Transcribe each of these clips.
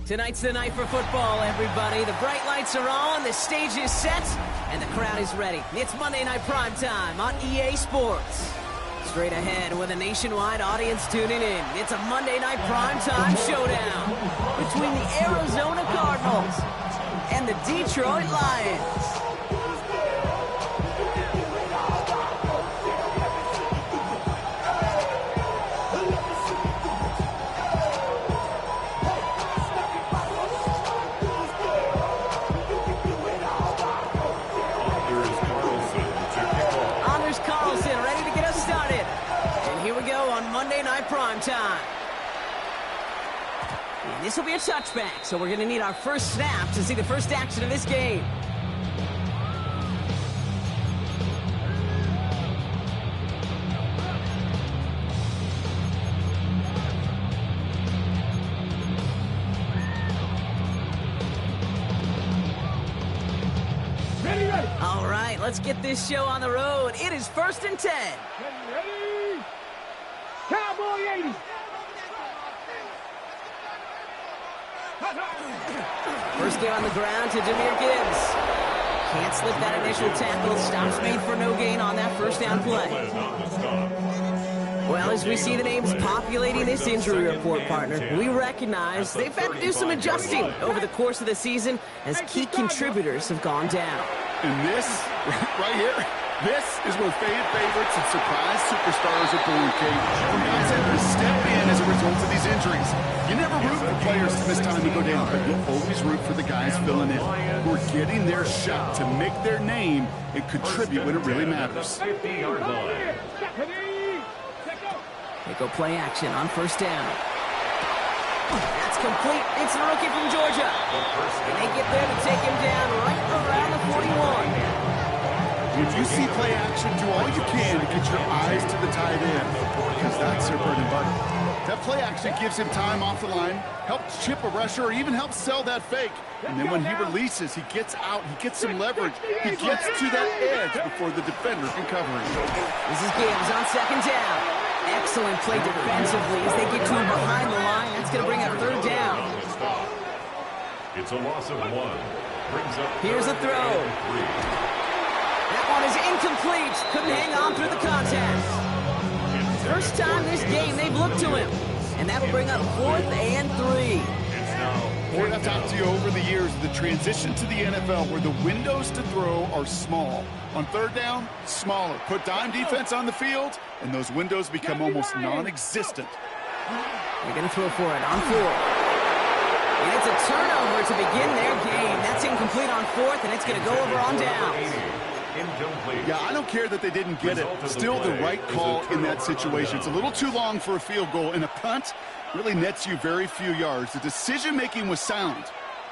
Tonight's the night for football, everybody. The bright lights are on, the stage is set, and the crowd is ready. It's Monday Night Primetime on EA Sports. Straight ahead with a nationwide audience tuning in. It's a Monday Night Primetime showdown between the Arizona Cardinals and the Detroit Lions. Monday Night Primetime. And this will be a touchback, so we're going to need our first snap to see the first action of this game. Ready. All right, let's get this show on the road. It is 1st and 10. Ready. Cowboy 80. First down on the ground to Jahmyr Gibbs. Can't slip that initial tackle. Stops made for no gain on that first down play. Well, as we see the names populating this injury report, partner, we recognize they've had to do some adjusting over the course of the season as key contributors have gone down. And this, right here, this is where fan favorites and surprise superstars are born, Kate. When guys have to step in as a result of these injuries. You never root for players to miss time to go down, but you always root for the guys filling in, who are getting their shot to make their name and contribute when it really matters. They go play action on first down. That's complete. It's the rookie from Georgia. And they get there to take him down right around the 41. If you see play action, do all you can to get your eyes to the tight end, because that's their bread and butter. That play action gives him time off the line, helps chip a rusher, or even helps sell that fake. And then when he releases, he gets out, he gets some leverage, he gets to that edge before the defender can cover him. This is Gibbs on second down. Excellent play defensively as they get to him behind the line. That's going to bring up third down. It's a loss of 1. Brings up here's a throw. That one is incomplete. Couldn't hang on through the contact. First time this game they've looked to him. And that'll bring up 4th and 3. Boy, I've talked to you over the years, the transition to the NFL where the windows to throw are small. On third down, smaller. Put dime defense on the field, and those windows become almost non-existent. They're going to throw for it on 4th. And it's a turnover to begin their game. That's incomplete on 4th, and it's going to go over on downs. Yeah, I don't care that they didn't get it. Still the right call in that situation. It's a little too long for a field goal, and a punt really nets you very few yards. The decision-making was sound.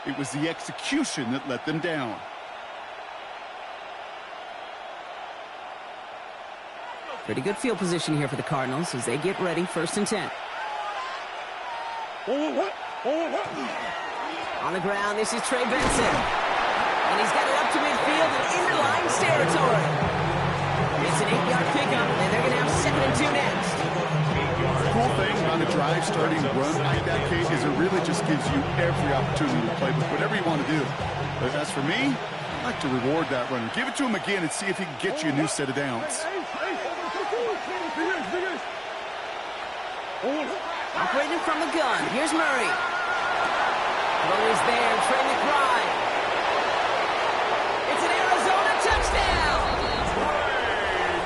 It was the execution that let them down. Pretty good field position here for the Cardinals as they get ready, 1st and 10. On the ground, this is Trey Benson. And he's got it up to midfield and into Lions territory. It's an 8-yard pickup, and they're going to have 2nd and 2 next. The cool thing about a drive starting run like that, Kate, is it really just gives you every opportunity to play with whatever you want to do. But as for me, I like to reward that runner. Give it to him again and see if he can get you a new set of downs. Operating from the gun, here's Murray. Throw is there, Trey McBride. It's an Arizona touchdown!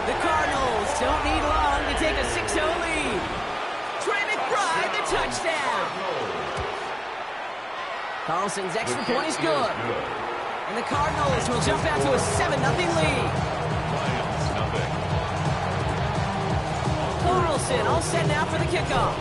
The Cardinals don't need long to take a 6-0 lead. Trey McBride, the touchdown! Carlson's extra point is good. And the Cardinals will jump out to a 7-0 lead. Carlson all set now for the kickoff.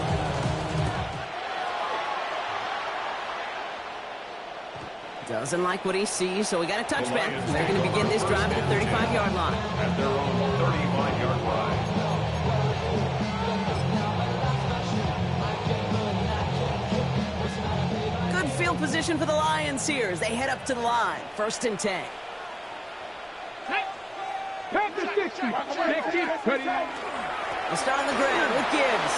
Doesn't like what he sees, so we got a touchback. They're going to begin this drive at the 35-yard line. At their own 35-yard line. Good field position for the Lions here as they head up to the line. 1st and 10. They'll start on the ground with Gibbs.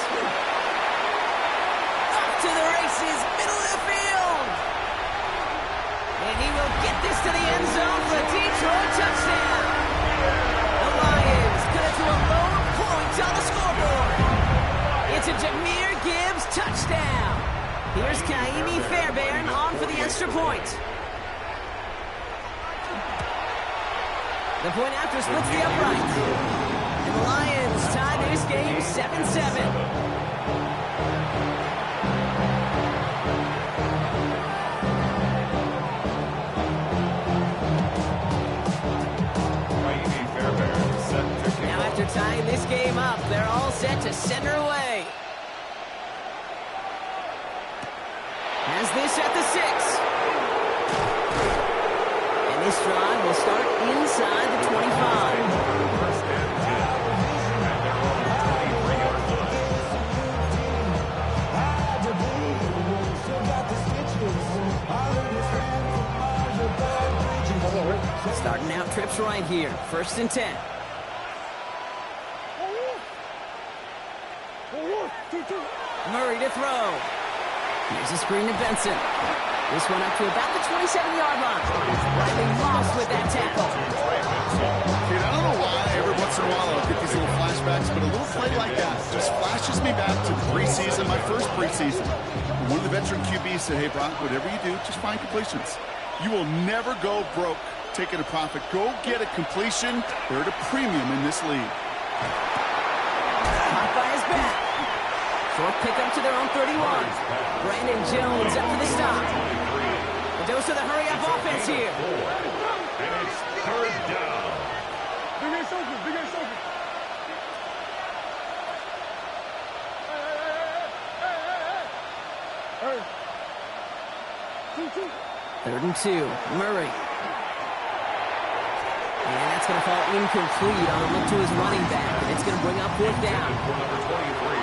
Off to the races, middle of the field. And he will get this to the end zone for a Detroit touchdown. The Lions cut it to a lower point on the scoreboard. It's a Jahmyr Gibbs touchdown. Here's Kaimi Fairbairn on for the extra point. The point after splits the upright. And the Lions tie this game 7-7. Now after tying this game up, they're all set to center away. Has this at the 6. And this drive will start inside the 25. Starting out trips right here. 1st and 10. Murray to throw. Here's a screen to Benson. This one up to about the 27-yard line. Riley Moss with that tackle. Dude, I don't know why every once in a while I'll get these little flashbacks, but a little play like that just flashes me back to the preseason, my first preseason. One of the veteran QBs said, hey, Brock, whatever you do, just find completions. You will never go broke taking a profit. Go get a completion. They're at a premium in this league. Caught by his back. Short pickup to their own 31. Brandon Jones up for the stop. A dose of the hurry-up offense here. And it's 3rd down. Big ass open, big ass open. Hey. 2-2. 3rd and 2. Murray. And that's going to fall incomplete on a look to his running back. And it's going to bring up 4th down.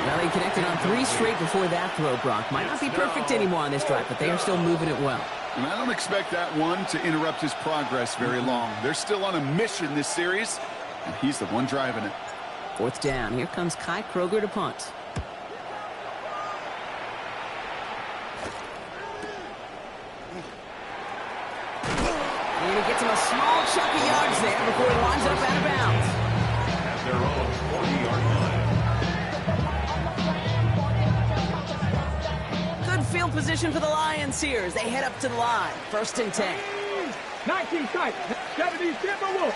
Now they connected on 3 straight before that throw, Brock. Might not be perfect anymore on this drive, but they are still moving it well. And I don't expect that one to interrupt his progress very long. They're still on a mission this series, and he's the one driving it. 4th down. Here comes Kai Kroger to punt. And he gets him a small chunk of yards there before he winds up out of bounds. At their own 40-yard line. Good field position for the Lions here as they head up to the line. 1st and 10. 19 tight. 70 Timberwolves.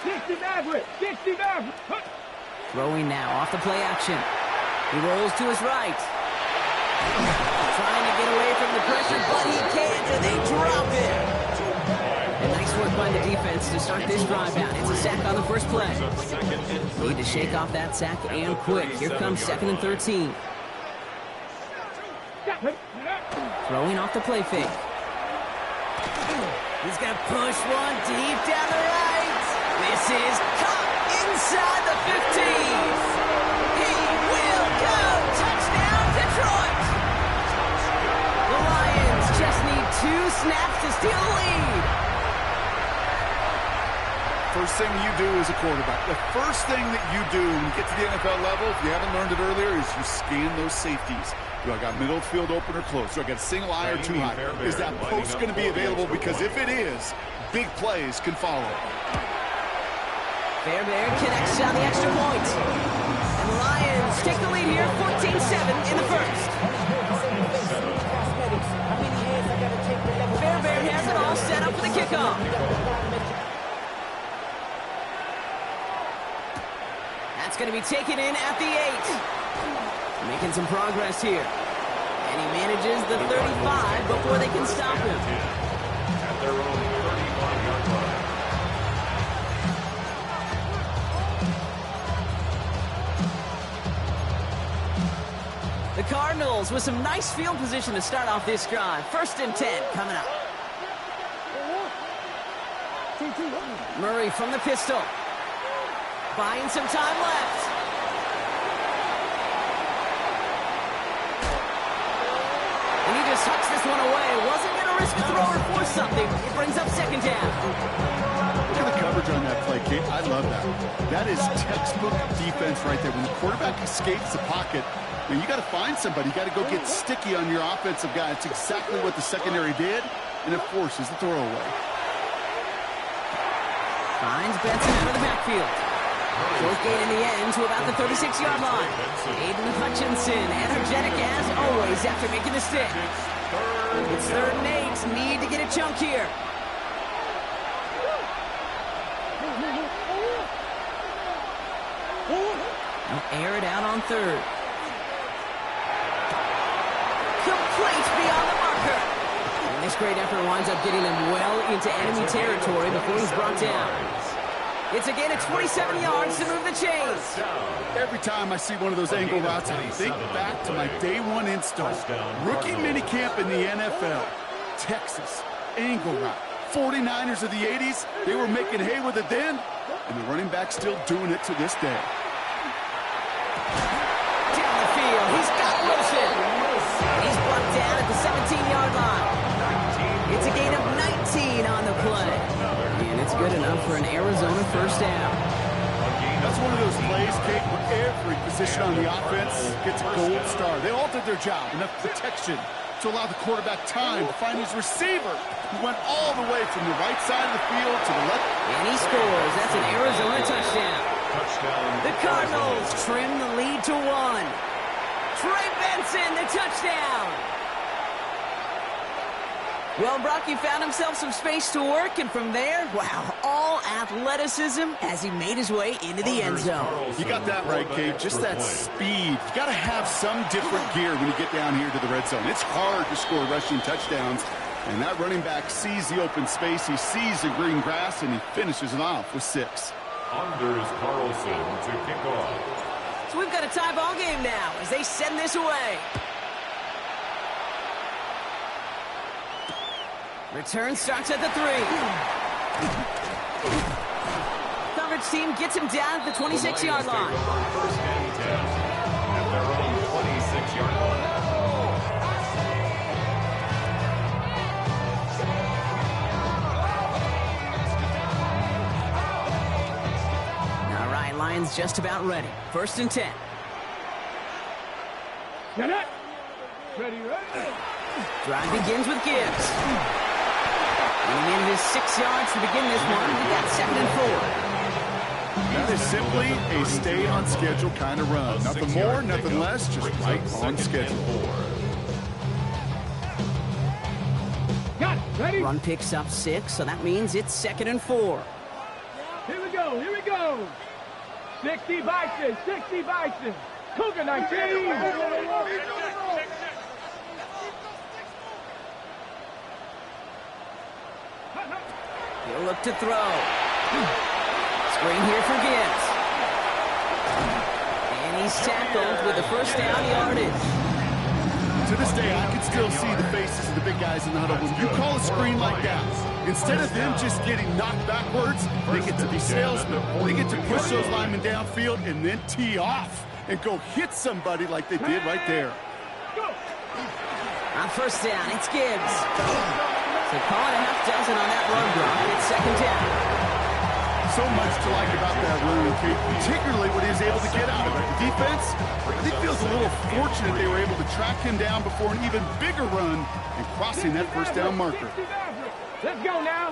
60 Maverick. 60 Maverick. Throwing now off the play action. He rolls to his right. Trying to get away from the pressure, but he can't, and they drop it. And nice work by the defense to start this drive out. It's a sack on the first play. Need to shake off that sack and quick. Here comes 2nd and 13. Throwing off the play fake. He's going to push one deep down the right. This is caught inside the 15. He will go. Touchdown, Detroit. The Lions just need 2 snaps to steal the lead. First thing you do as a quarterback, the first thing that you do when you get to the NFL level, if you haven't learned it earlier, is you scan those safeties. Do I got middle field open or close? Do I got a single eye or 2 high? Is that post going to be available? Because if it is, big plays can follow. Fairbairn connects on the extra point. And the Lions take the lead here, 14-7 in the first. Fairbairn has it all set up for the kickoff. That's going to be taken in at the 8. Making some progress here. And he manages the 35 before they can stop him. At their own 35-yard line. The Cardinals with some nice field position to start off this drive. 1st and 10 coming up. Murray from the pistol. Buying some time left. And he just tucks this one away. Wasn't going to risk a throw or force something. It brings up 2nd down. Look at the coverage on that play, Kate. I love that. That is textbook defense right there. When the quarterback escapes the pocket, you got to find somebody. You got to go get sticky on your offensive guy. It's exactly what the secondary did. and it forces the throwaway. Finds Benson out of the backfield. Short gain in the end to about the 36-yard line. Aiden Hutchinson, energetic as always after making the stick. It's 3rd and 8. Need to get a chunk here. They'll air it out on 3rd. Complete beyond the marker. And this great effort winds up getting them well into enemy territory before he's brought down. It's a gain of 27 yards to move the chains. Every time I see one of those angle routes, I think back to my day 1 install. Rookie minicamp in the NFL. Texas, angle route. 49ers of the 80s, they were making hay with it then, and the running back's still doing it to this day. Down the field, he's got Wilson. He's brought down at the 17-yard line. It's a gain of 19 on the play. And it's good enough for an Arizona first down. That's one of those plays, Kate, where every position on the offense gets a gold star. They all did their job, enough protection to allow the quarterback time to find his receiver, who went all the way from the right side of the field to the left. And he scores. That's an Arizona touchdown. The Cardinals trim the lead to 1. Trey Benson, the touchdown. Well, Brock, he found himself some space to work, and from there, wow, all athleticism as he made his way into the end zone. You got that right, Kate. Just that speed. You got to have some different gear when you get down here to the red zone. It's hard to score rushing touchdowns, and that running back sees the open space, he sees the green grass, and he finishes it off with 6. Anders Carlson to kick off. So we've got a tie ball game now as they send this away. Return starts at the 3. Coverage team gets him down at the 26-yard line. First and 10 at their own 26-yard line. All right, Lions just about ready. 1st and 10. Get it. Ready, ready. Drive begins with Gibbs. Getting in his 6 yards to begin this one. We got 2nd and 4. That is simply a stay on schedule kind of run. Nothing more, nothing less, just right on schedule. Got it. Ready? Run picks up 6, so that means it's 2nd and 4. Here we go. Here we go. 60 Bison. 60 Bison. Cougar 19. He'll look to throw. Screen here for Gibbs. And he's tackled with the first down yardage. To this day, I can still see the faces of the big guys in the huddle. When you call a screen like that, instead of them just getting knocked backwards, they get to be salesmen. They get to push those linemen downfield and then tee off and go hit somebody like they did right there. On first down, it's Gibbs. So call it a half dozen on that run block. It's 2nd down. So much to like about that run, Kate, particularly what he was able to get out of it. The defense, I think, feels a little fortunate they were able to track him down before an even bigger run and crossing that first down marker. Let's go now.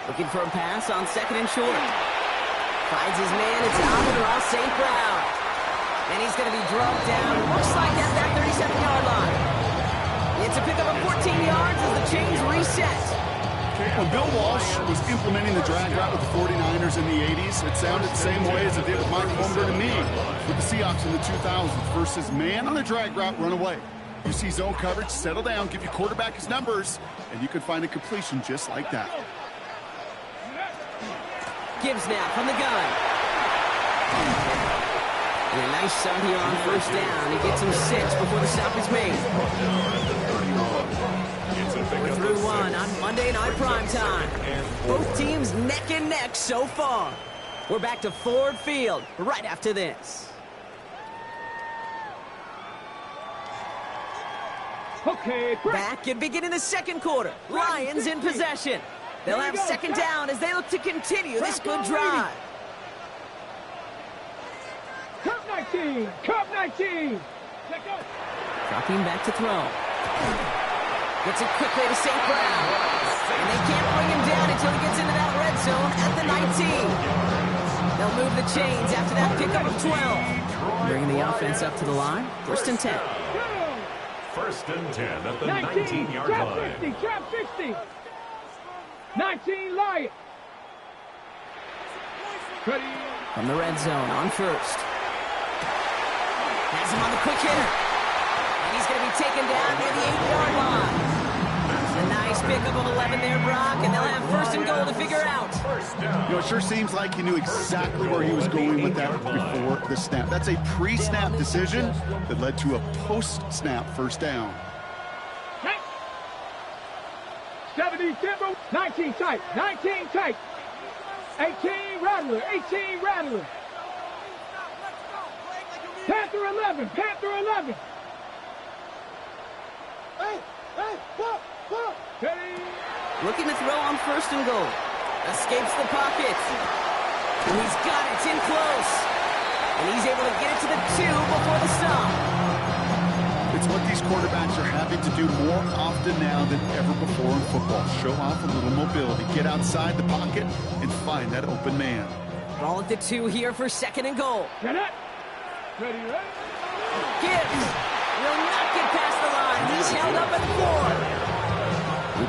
Looking for a pass on 2nd and short. Finds his man. It's Amon-Ra St. Brown. And he's going to be drugged down. Looks like at that 37-yard line. It's a pickup of 14 yards as the chains reset. When Bill Walsh was implementing the drag route with the 49ers in the 80s, it sounded the same way as it did with Mike Holmgren and me with the Seahawks in the 2000s versus man on a drag route, run away. You see zone coverage, settle down, give your quarterback his numbers, and you could find a completion just like that. Gibbs now from the gun. And a nice start here on first down. He gets him 6 before the stop is made. We're through 1 on Monday Night Primetime. Both teams neck and neck so far. We're back to Ford Field right after this. Okay, Back and beginning the 2nd quarter. Lions in possession. They'll have 2nd down as they look to continue this good drive. Cup 19. Cup 19. Let's go. Dropping back to throw. Gets it quickly to St. Brown. And they can't bring him down until he gets into that red zone at the 19. They'll move the chains after that pickup of 12. Bringing the offense up to the line. 1st and 10. 1st and 10 at the 19, 19-yard trap line. 60, trap 60. 19, Lion. Ready. From the red zone on 1st. Has him on the quick hitter. And he's going to be taken down near the 8-yard line. A nice pickup of 11 there, Brock, and they'll have 1st and goal to figure out. You know, it sure seems like he knew exactly where he was going with that before the snap. That's a pre-snap decision that led to a post-snap 1st down. 70 Timber, 19 tight, 19 tight. 18 Rattler, 18 Rattler. Panther 11, Panther 11. Looking to throw on 1st and goal. Escapes the pocket. And he's got it. It's in close. And he's able to get it to the 2 before the stop. It's what these quarterbacks are having to do more often now than ever before in football. Show off a little mobility. Get outside the pocket and find that open man. Ball at the 2 here for 2nd and goal. Get it. Ready, ready. Gibbs will not get past the line. He's held up at 4.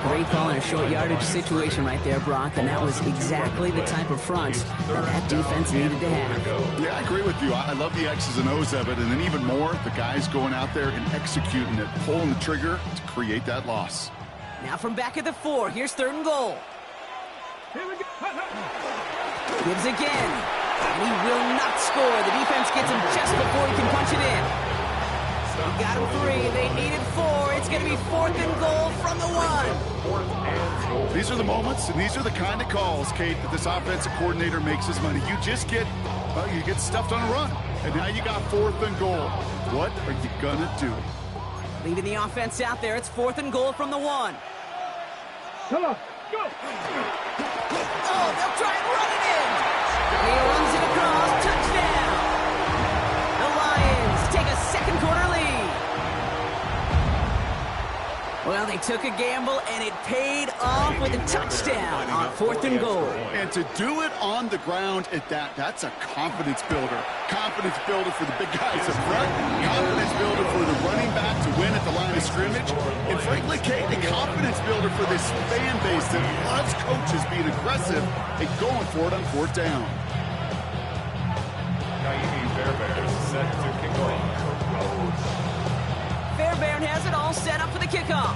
Great call in a short yardage situation right there, Brock, and that was exactly the type of front that defense needed to have. Yeah, I agree with you. I love the X's and O's of it, and then even more, the guys going out there and executing it, pulling the trigger to create that loss. Now from back at the 4, here's 3rd and goal. Here we go. Gibbs again, and he will not score. The defense gets him just before he can punch it in. He got him 3. They needed 4. It's going to be 4th and goal from the 1. These are the moments, and these are the kind of calls, Kate, that this offensive coordinator makes his money. You just get, well, you get stuffed on a run, and now you got 4th and goal. What are you going to do? Leaving the offense out there. It's 4th and goal from the 1. Come on, go. Oh, they'll try and run it in. He runs it across. Touchdown. The Lions take a second quarter lead. Well, they took a gamble, and it paid off with a touchdown on 4th and goal. And to do it on the ground at that, that's a confidence builder. Confidence builder for the big guys up front. Confidence builder for the running back to win at the line of scrimmage. And frankly, Kate, a confidence builder for this fan base that loves coaches being aggressive and going for it on 4th down. Fairbairn set to kick off. Fairbairn has it all set up for the kickoff.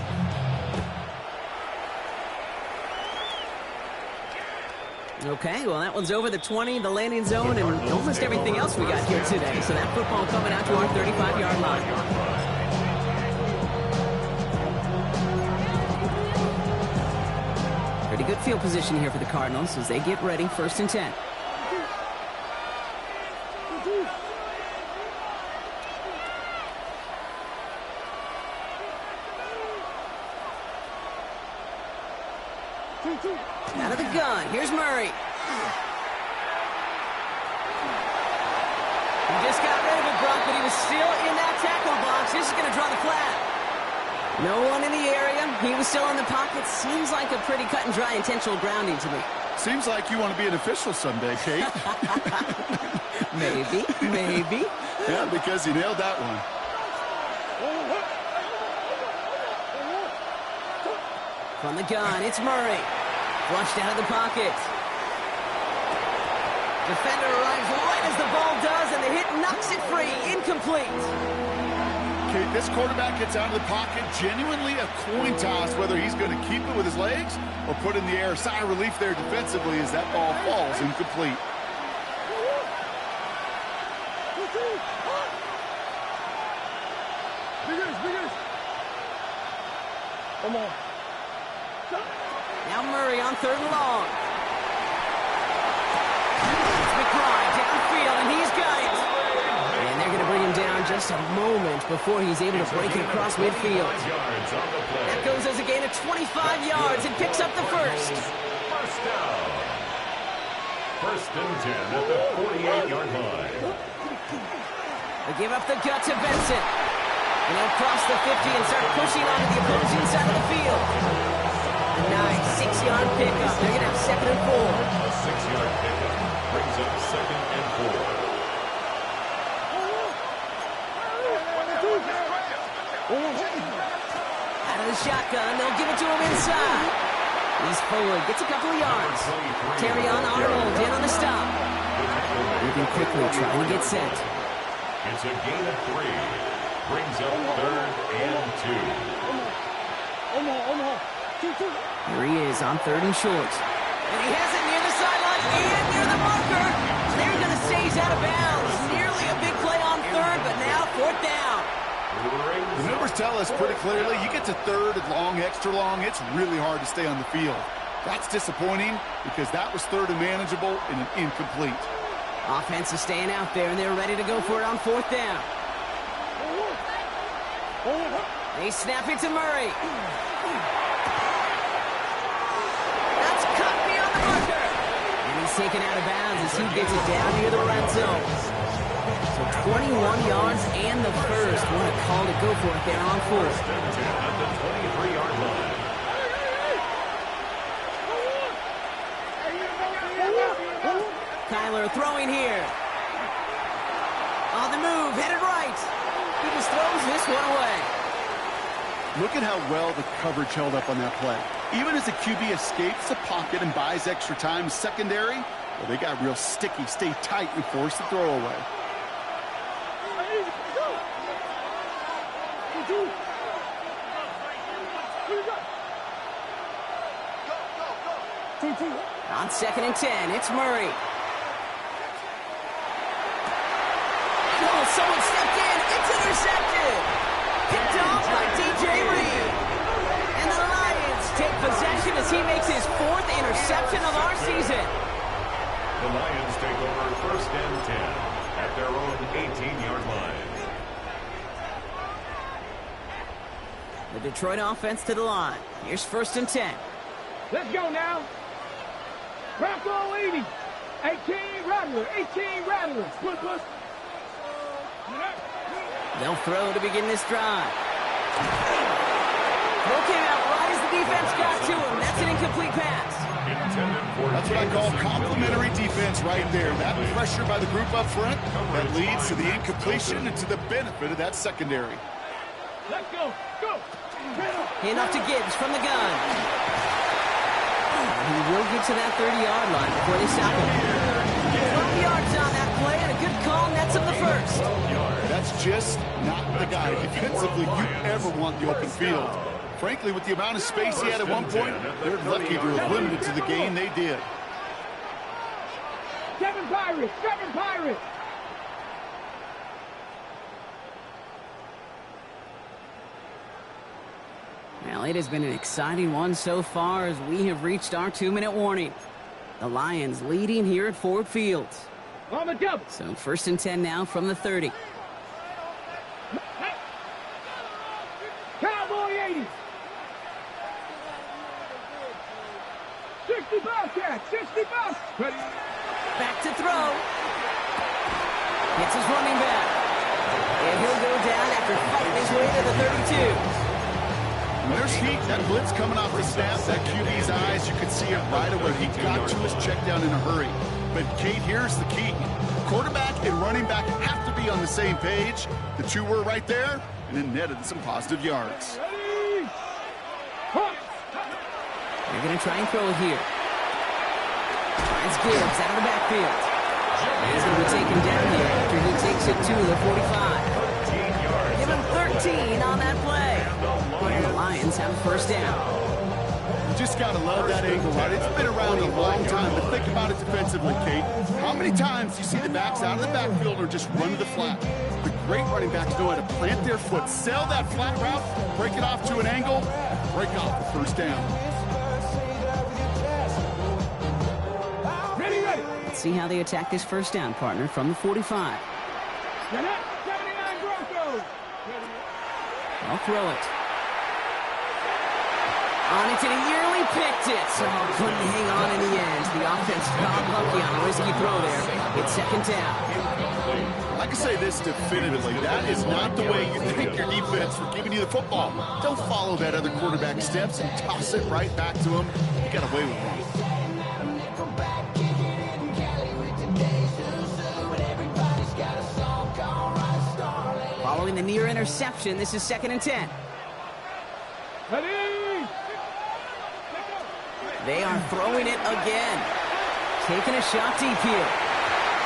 Okay, well, that one's over the 20, the landing zone, and almost everything else we got here today. So that football coming out to our 35-yard line. Pretty good field position here for the Cardinals as they get ready, 1st and 10. Out of the gun. Here's Murray. He just got rid of it, Brock, but he was still in that tackle box. This is going to draw the flag. No one in the area. He was still in the pocket. Seems like a pretty cut and dry intentional grounding to me. Seems like you want to be an official someday, Kate. Maybe, maybe. Yeah, because you nailed that one. From the gun, it's Murray. Flushed out of the pocket. Defender arrives right as the ball does, and the hit knocks it free. Incomplete. Kate, this quarterback gets out of the pocket. Genuinely a coin toss whether he's going to keep it with his legs or put in the air. Sigh of relief there defensively as that ball falls incomplete. Come on. Now Murray on 3rd and long. It's McBride downfield, and he's got it. And they're going to bring him down just a moment before he's able to break it across midfield. That goes as a gain of 25 yards and picks up the 1st. First down. 1st and 10 at the 48-yard line. They give up the gut to Benson. And he'll cross the 50 and start pushing onto the opposing side of the field. A nice 6-yard pickup. They're going to have 2nd and 4. A 6-yard pickup brings up 2nd and 4. Out of the shotgun, they'll give it to him inside. He's forward, gets a couple of yards. Terry on Arnold, in on the stop. Moving quickly, trying to get set. It's a gain of 3. Brings up 3rd and 2. Here he is on 3rd and short. And he has it near the sideline and near the marker. They're going to say he's out of bounds. Nearly a big play on 3rd, but now 4th down. The numbers tell us pretty clearly, you get to 3rd and long, extra long, it's really hard to stay on the field. That's disappointing because that was 3rd and manageable and an incomplete. Offense is staying out there, and they're ready to go for it on 4th down. They snap it to Murray. That's cut beyond the marker. And he's taken out of bounds as he gets it down near the red zone. So 21 yards and the first. What a call to go for it there on 4th. At the 23-yard line. Kyler throwing here. On the move, headed right. He just throws this one away. Look at how well the coverage held up on that play. Even as the QB escapes the pocket and buys extra time secondary, well, they got real sticky, stay tight, and force the throw away. On 2nd and 10, it's Murray. Oh, someone stepped in. It's intercepted. Picked off by DJ Reed. And the Lions take possession as he makes his 4th interception of our season. The Lions take over 1st and 10 at their own 18-yard line. The Detroit offense to the line. Here's 1st and 10. Let's go now. Bronco 80. 18 Rattler. 18 Rattler. Push. They'll throw to begin this drive. Throw came out right as the defense got to him. That's an incomplete pass. That's what I call complimentary defense right there. That pressure by the group up front that leads to the incompletion and to the benefit of that secondary. Let's go. Go. Hand off to Gibbs from the gun. He will get to that 30-yard line before they sack him. 12 yards on that play and a good call. Nets him the first. That's just not the guy defensively you ever want the open field. Frankly, with the amount of space he had at one point, they're lucky to have limited to the game they did. 7 Pirates. 7 Pirates. Well, it has been an exciting one so far as we have reached our 2-minute warning. The Lions leading here at Ford Field. On the double. So 1st and 10 now from the 30. Cowboy 80. 60 Bobcat. 60 Bobcat. Ready. Back to throw. It's his running back. And he'll go down after fighting his way to the 32. When there's heat, that blitz coming off the snap, that QB's eyes, you could see it right away. He got to his check down in a hurry. But, Kate, here's the key. Quarterback and running back have to be on the same page. The two were right there, and it netted some positive yards. Ready. They're going to try and throw it here. Finds Gibbs out of the backfield. He's going to be taken down here after he takes it to the 45. Give him 13 on that play. And the Lions have a 1st down. You just got to love that angle, right? It's been around a long time, but think about it defensively, Kate. How many times do you see the backs out of the backfield or just run to the flat? The great running backs know how to plant their foot, sell that flat route, break it off to an angle, and break off the 1st down. Ready. Let's see how they attack this 1st down, partner, from the 45. 79 Broncos. I'll throw it. On it, and he nearly picked it. So couldn't hang on in the end. The offense got lucky on a risky throw there. It's 2nd down. Like I say this definitively. That is not the way you thank your defense for giving you the football. Don't follow that other quarterback steps and toss it right back to him. You got away with one. Following the near interception, this is 2nd and 10. Ready? They are throwing it again. Taking a shot deep here.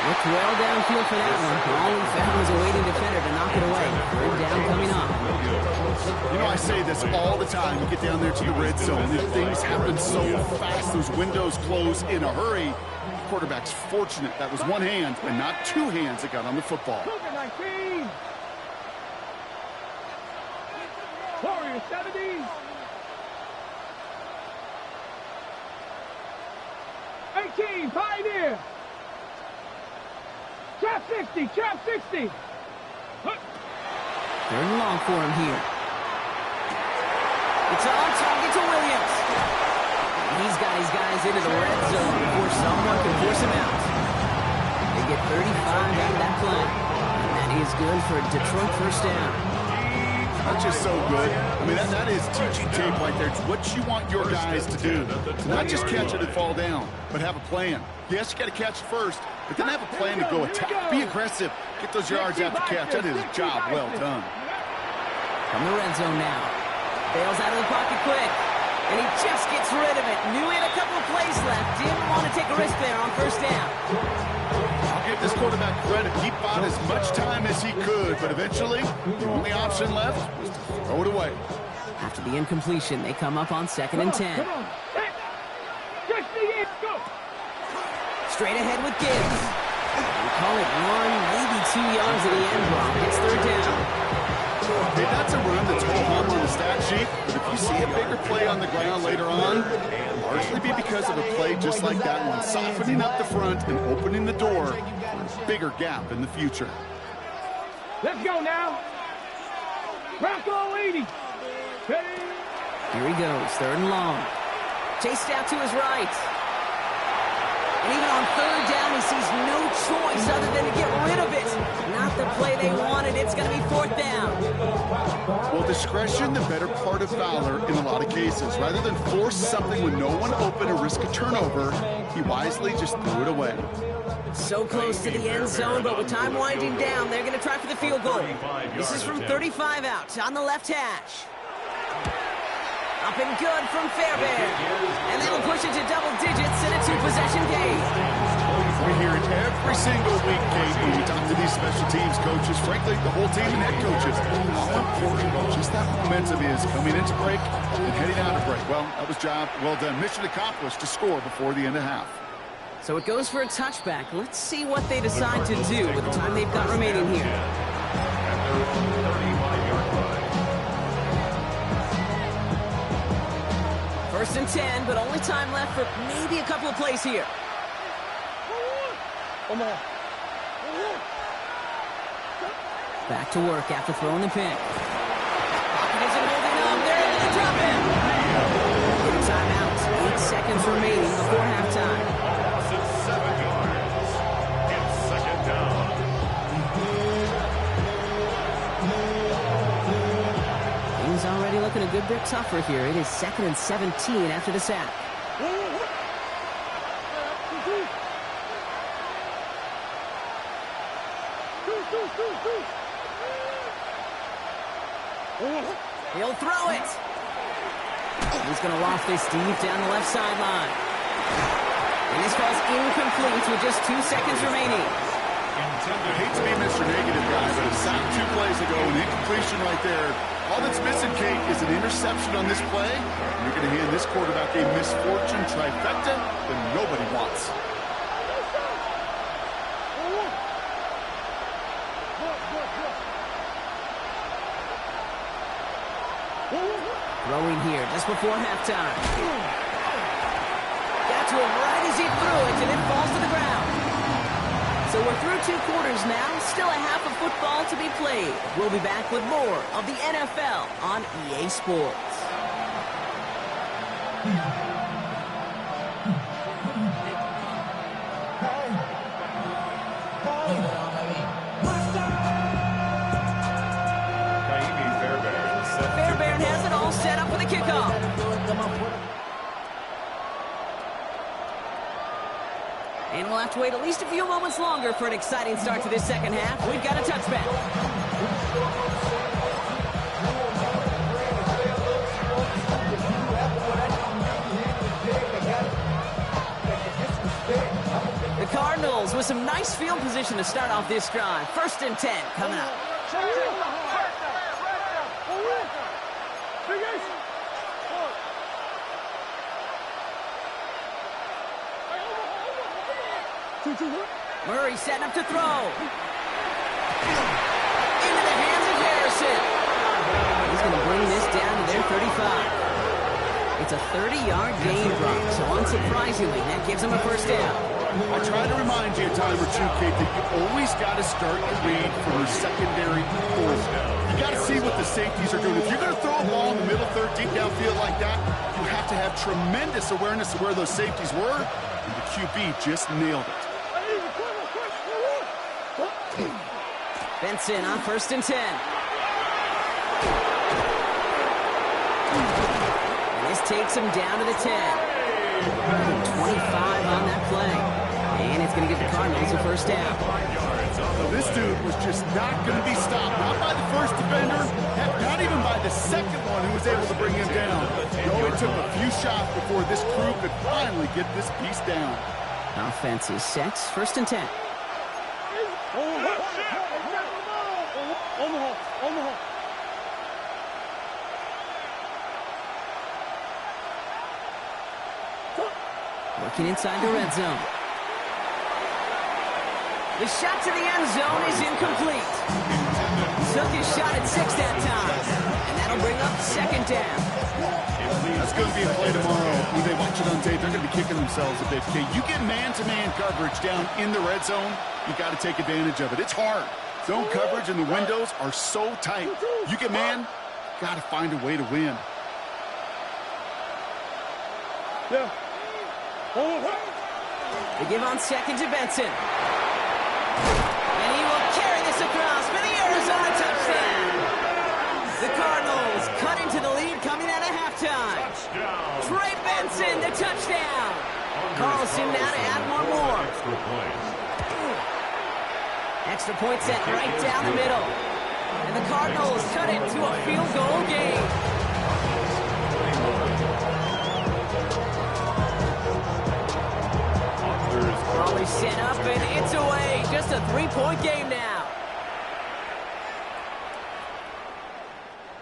Looked well downfield for that one. All he found was a waiting defender to knock it away. 3rd down coming up. You know, I say this all the time. You get down there to the red zone, and things happen so fast. Those windows close in a hurry. The quarterback's fortunate that was one hand and not two hands that got on the football. Cougar 19. Warrior 70. 18, Pioneer. Trap 60, trap 60. 3rd and long for him here. It's on target to Williams. He's got his guys into the red zone before someone can force him out. They get 35 out of that play. And that is good for a Detroit 1st down. That's just so good. I mean, that is teaching tape right there. It's what you want your guys to do. Not just catch it and fall down, but have a plan. Yes, you got to catch it first, but then have a plan to go attack. Be aggressive. Get those yards after catch. That is a job well done. From the red zone now. Bails out of the pocket quick. And he just gets rid of it. Knew he had a couple of plays left. Didn't want to take a risk there on 1st down. I'll give this quarterback credit. He bought as much time as he could, but eventually, the only option left was to throw it away. After the incompletion, they come up on 2nd and 10. Come on. Stretch the in. Go. Straight ahead with Gibbs. We call it 1, maybe 2 yards at the end block. It's 3rd down. Hey, that's a run that's ho-hum on the stat sheet, but if you see a bigger play on the ground later on, largely be because of a play just like that one, softening up the front and opening the door for a bigger gap in the future. Let's go now. Bronco 80. Ready? Here he goes, 3rd and long. Chased out to his right. And even on 3rd down, he sees no choice other than to get rid of it. Not the play they wanted. It's going to be 4th down. Well, discretion, the better part of valor in a lot of cases. Rather than force something with no one open or risk a turnover, he wisely just threw it away. So close to the end zone, but with time winding down, they're going to try for the field goal. This is from 35 out on the left hash. Up and good from Fairbairn. And that'll push it to double digits in a 2-possession game. We hear it every single week, Kate, when we talk to these special teams coaches, frankly, the whole team and head coaches, how important just that momentum is coming into break and heading out of break. Well, that was job well done. Mission accomplished to score before the end of half. So it goes for a touchback. Let's see what they decide to do with the time they've got remaining here. First and 10, but only time left for maybe a couple of plays here. Back to work after throwing the pick. Pocket isn't holding up. They're able to drop him. Timeout. 8 seconds remaining before halftime. Loss of 7 yards. It's 2nd down. Things already looking a good bit tougher here. It is 2nd and 17 after the sack. He'll throw it. He's going to loft this deep down the left sideline. And this ball's incomplete with just 2 seconds remaining. I hate to be Mr. Negative guy, but a sack 2 plays ago, an incompletion right there. All that's missing, Kate, is an interception on this play. You're going to hand this quarterback a misfortune trifecta that nobody wants. Throwing here just before halftime. Got to him right as he threw it, and it falls to the ground. So we're through 2 quarters now. Still a half of football to be played. We'll be back with more of the NFL on EA Sports. Watch the set up for the kickoff. And we'll have to wait at least a few moments longer for an exciting start to this second half. We've got a touchback. The Cardinals with some nice field position to start off this drive. 1st and 10 coming up. Murray setting up to throw. Into the hands of Harrison. He's going to bring this down to their 35. It's a 30-yard gain drop, so unsurprisingly, that gives him a first down. I try to remind you a time or two, Kate, that you always got to start your read from your secondary force. You got to see what the safeties are doing. If you're going to throw a ball in the middle third, deep downfield like that, you have to have tremendous awareness of where those safeties were, and the QB just nailed it. Benson on 1st and 10. And this takes him down to the 10. 25 on that play. And it's going to give the Cardinals a first down. This dude was just not going to be stopped. Not by the first defender, not even by the second one who was able to bring him down. No, it took a few shots before this crew could finally get this beast down. Offense is set. 1st and 10. Working inside the red zone. The shot to the end zone is incomplete. Took his shot at 6 that time. And that'll bring up 2nd down. That's going to be a play tomorrow. When they watch it on tape, they're going to be kicking themselves a bit. Okay, you get man-to-man coverage down in the red zone, you got to take advantage of it. It's hard. Zone coverage and the windows are so tight. You get man, got to find a way to win. Yeah. They give on 2nd to Benson. And he will carry this across for the Arizona touchdown. The Cardinals cut into the lead coming out of halftime. Trey Benson, the touchdown. Carlson now to add one more. Extra point set right down the middle. And the Cardinals cut it to a field goal game. Ball is set up and it's away. Just a 3-point game now.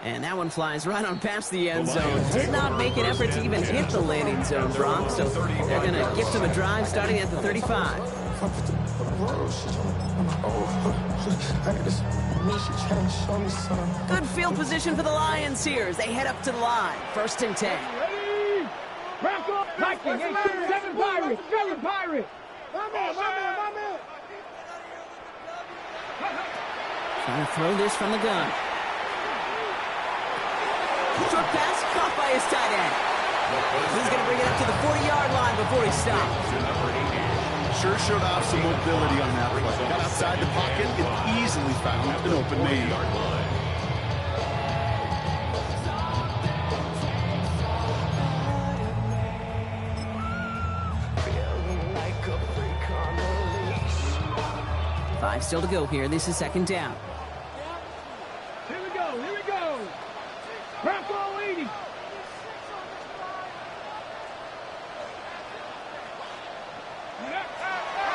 And that one flies right on past the end zone. Did not make an effort to even hit the landing zone, Brock. So they're going to gift him a drive starting at the 35. Good field position for the Lions here as they head up to the line. 1st and 10. Ready? Back up. Viking, 7 Pirates. 7 Pirates. My man. Trying to throw this from the gun. Short pass caught by his tight end. He's going to bring it up to the 40-yard line before he stops. Sure showed off some mobility on that play. Got outside the pocket and easily found an open man. Five still to go here. This is 2nd down. Here we go. Bronco 80.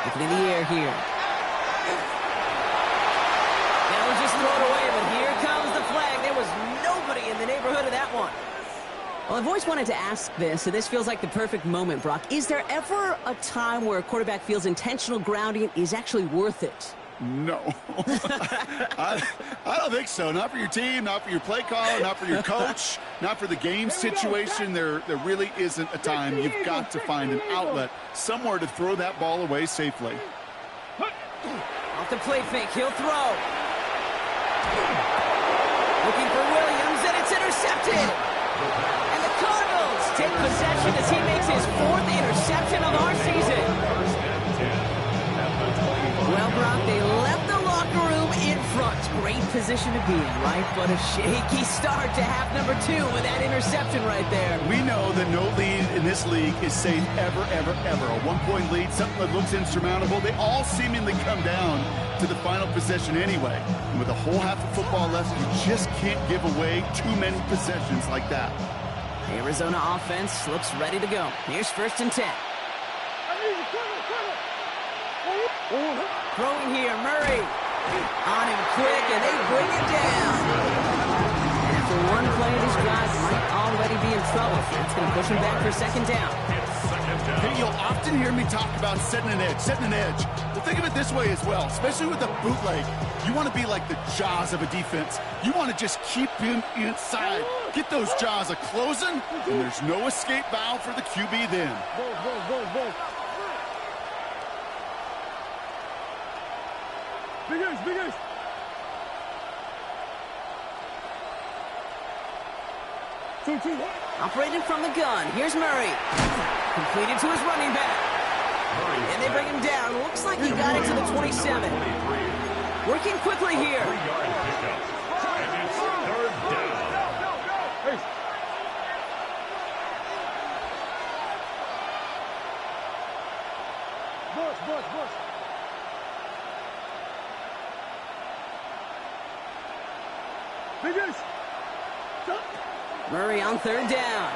Looking in the air here. That was just thrown away, but here comes the flag. There was nobody in the neighborhood of that one. Well, I've always wanted to ask this, so this feels like the perfect moment, Brock. Is there ever a time where a quarterback feels intentional grounding is actually worth it? No. I don't think so. Not for your team, not for your play call, not for your coach, not for the game situation. There really isn't a time. You've got to find an outlet, somewhere to throw that ball away safely. Off the play fake, he'll throw. Looking for Williams, and it's intercepted. And the Cardinals take possession as he makes his 4th interception of our season. Well, Brock, they left the locker room in front, great position to be in, right? But a shaky start to half number 2 with that interception right there. We know that no lead in this league is safe ever, ever, ever. A one-point lead, something that looks insurmountable. They all seemingly come down to the final possession anyway. And with a whole half of football left, you just can't give away too many possessions like that. Arizona offense looks ready to go. Here's 1st and 10. Throwing here, Murray. On him quick, and they bring it down. And after one play of this drive, might already be in trouble. That's going to push him back for 2nd down. Hey, you'll often hear me talk about setting an edge. Well, think of it this way as well, especially with the bootleg. You want to be like the jaws of a defense. You want to just keep him inside. Get those jaws a-closing, and there's no escape valve for the QB then. Go. Biggers. Two. Operating from the gun. Here's Murray. Completed to his running back. And they bring him down. Looks like he got it to the 27. Working quickly here. 3-yard pickup. And it's 3rd down. Bush. Biggers. Murray on 3rd down.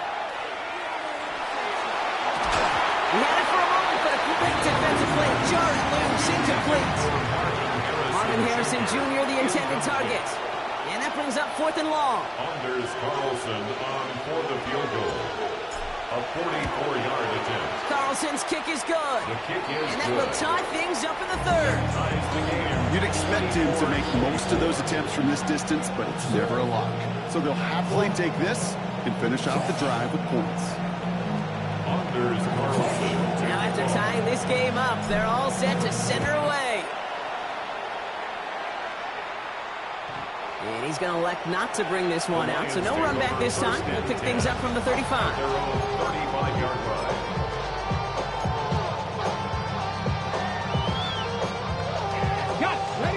He had it for a moment, but a quick defensive play. Jarrett loose, incomplete. Marvin Harrison Jr., the intended target. And that brings up 4th and long. Anders Carlson on for the field goal. A 44-yard attempt. Carlson's kick is good. The kick is and that good. will tie things up in the 3rd. Ties the game. You'd expect him to make most of those attempts from this distance, but it's never a lock. So they'll happily take this and finish off the drive with points. Anders Carlson. Now after tying this game up, they're all set to center away. And he's going to elect not to bring this one out, so no run back this time. We'll pick things up from the 35. Their own 35-yard line.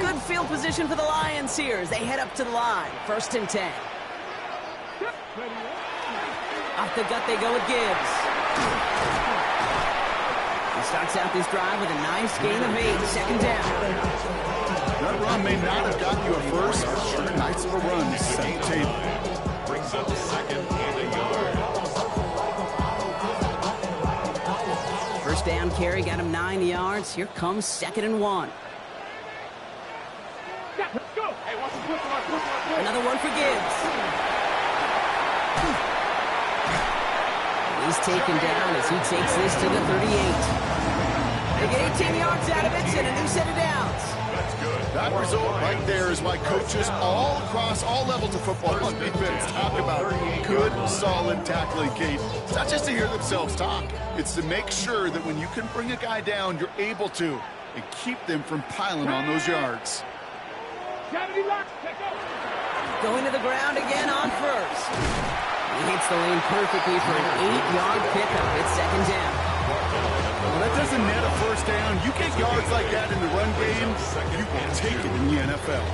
Good field position for the Lions here as they head up to the line. 1st and 10. Off the gut they go with Gibbs. He starts out this drive with a nice gain of 8. 2nd down. That run may not have gotten you a first, but sure nice of a run to set the table. Brings up 2nd and a yard. 1st down carry got him 9 yards. Here comes 2nd and 1. Another one for Gibbs. He's taken down as he takes this to the 38. They get 18 yards out of it and a new set of downs. That's good. That result right there is why coaches all across all levels of football on defense talk about good, solid tackling, Kate. It's not just to hear themselves talk. It's to make sure that when you can bring a guy down, you're able to and keep them from piling on those yards. Going to the ground again on 1st. He hits the lane perfectly for an 8-yard pickup. It's 2nd down. Well, that doesn't net a 1st down. You get yards like that in the run game, you will take it in the NFL.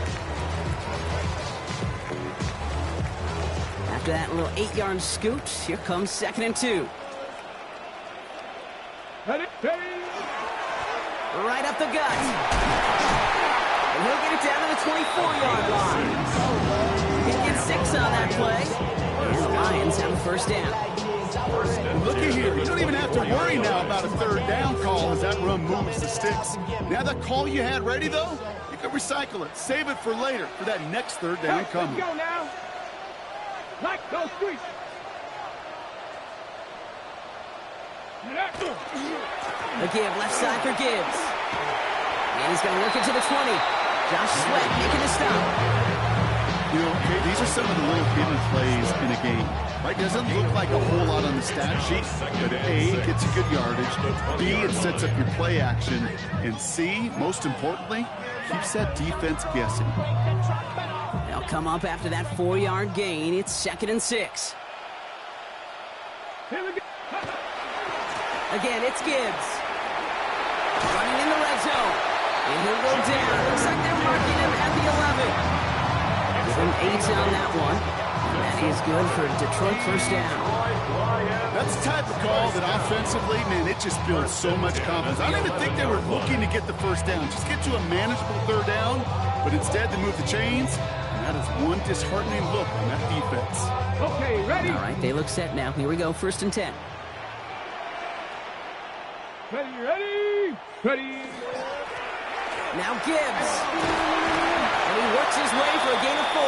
After that little 8-yard scoot, here comes 2nd and 2. Right up the gut. And he'll get it down to the 24-yard line. He gets 6 on that play. And the Lions have a 1st down. Looky here. You don't even have to worry now about a 3rd down call as that run moves the sticks. Now that call you had ready, though, you can recycle it. Save it for later for that next 3rd down coming. Let's go now. Like those streets. The give, left side for Gibbs. And he's going to work it to the 20. Josh Sweat making a stop. You know, okay, these are some of the little hidden plays in a game. Right? Doesn't look like a whole lot on the stat sheet, but A, gets you good yardage. B, it sets up your play action. And C, most importantly, keeps that defense guessing. They'll come up after that 4-yard gain. It's 2nd and 6. Here we go. Again, it's Gibbs. Running in the red zone. And he'll go down. Looks like they're marking him at the 11. on that one. And that is good for Detroit first down. That's the type of call that offensively, man, it just builds so much confidence. I don't even think they were looking to get the first down. Just get to a manageable third down, but instead they move the chains, and that is one disheartening look on that defense. Okay, ready? All right, they look set now. Here we go, 1st and 10. Ready? Now Gibbs. And he works his way for a gain of 4.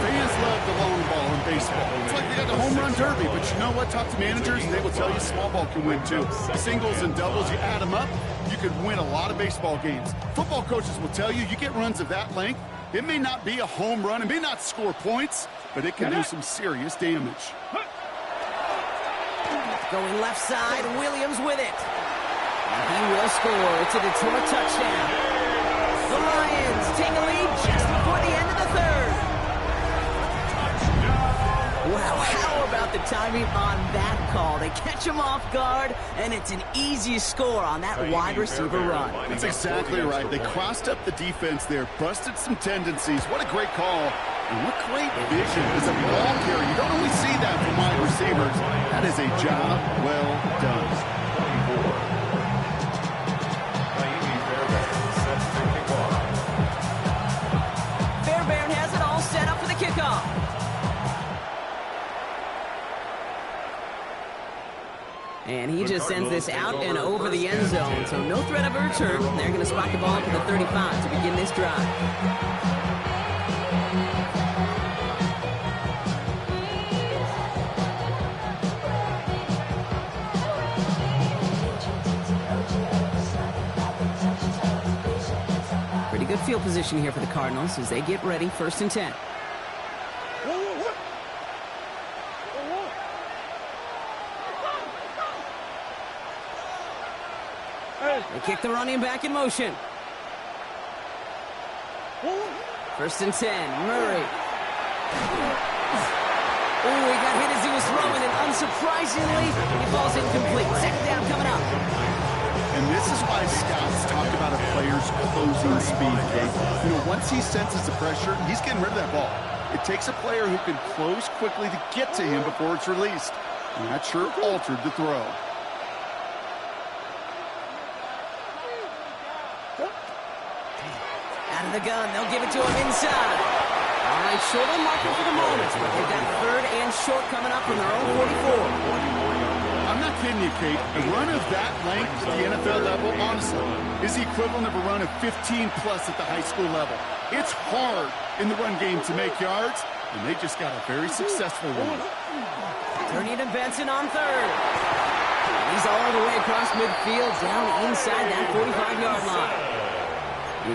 Fans love the long ball in baseball. It's like they got the home run derby, but you know what? Talk to managers, and they will tell you small ball can win too. Singles and doubles, you add them up, you could win a lot of baseball games. Football coaches will tell you get runs of that length. It may not be a home run, it may not score points, but it can do some serious damage. Going left side, Williams with it. And he will score. It's a Detroit touchdown. The Lions take a lead just before the end of the 3rd. Wow, how about the timing on that call? They catch him off guard, and it's an easy score on that wide receiver run. That's exactly right. They crossed up the defense there, busted some tendencies. What a great call. And what great vision as a ball carrier. You don't always see that from wide receivers. That is a job well done. Fairbairn has it all set up for the kickoff. And he just sends this out and over the end zone. So no threat of a return. They're going to spot the ball up at the 35 to begin this drive. Pretty good field position here for the Cardinals as they get ready, 1st and 10. They kick the running back in motion. 1st and 10, Murray. Oh, he got hit as he was throwing, and unsurprisingly, he falls incomplete. 2nd down coming up. And this is why scouts talk about a player's closing speed, Kate. You know, once he senses the pressure, he's getting rid of that ball. It takes a player who can close quickly to get to him before it's released. And that sure altered the throw. Out of the gun, they'll give it to him inside. All right, shoulder marker for the moment, but they've got 3rd and short coming up from their own 44. I'm not kidding you, Kate. A run of that length at the NFL level, honestly, is the equivalent of a run of 15-plus at the high school level. It's hard in the run game to make yards, and they just got a very successful one. Turning to Benson on 3rd. He's all the way across midfield, down inside that 45-yard line.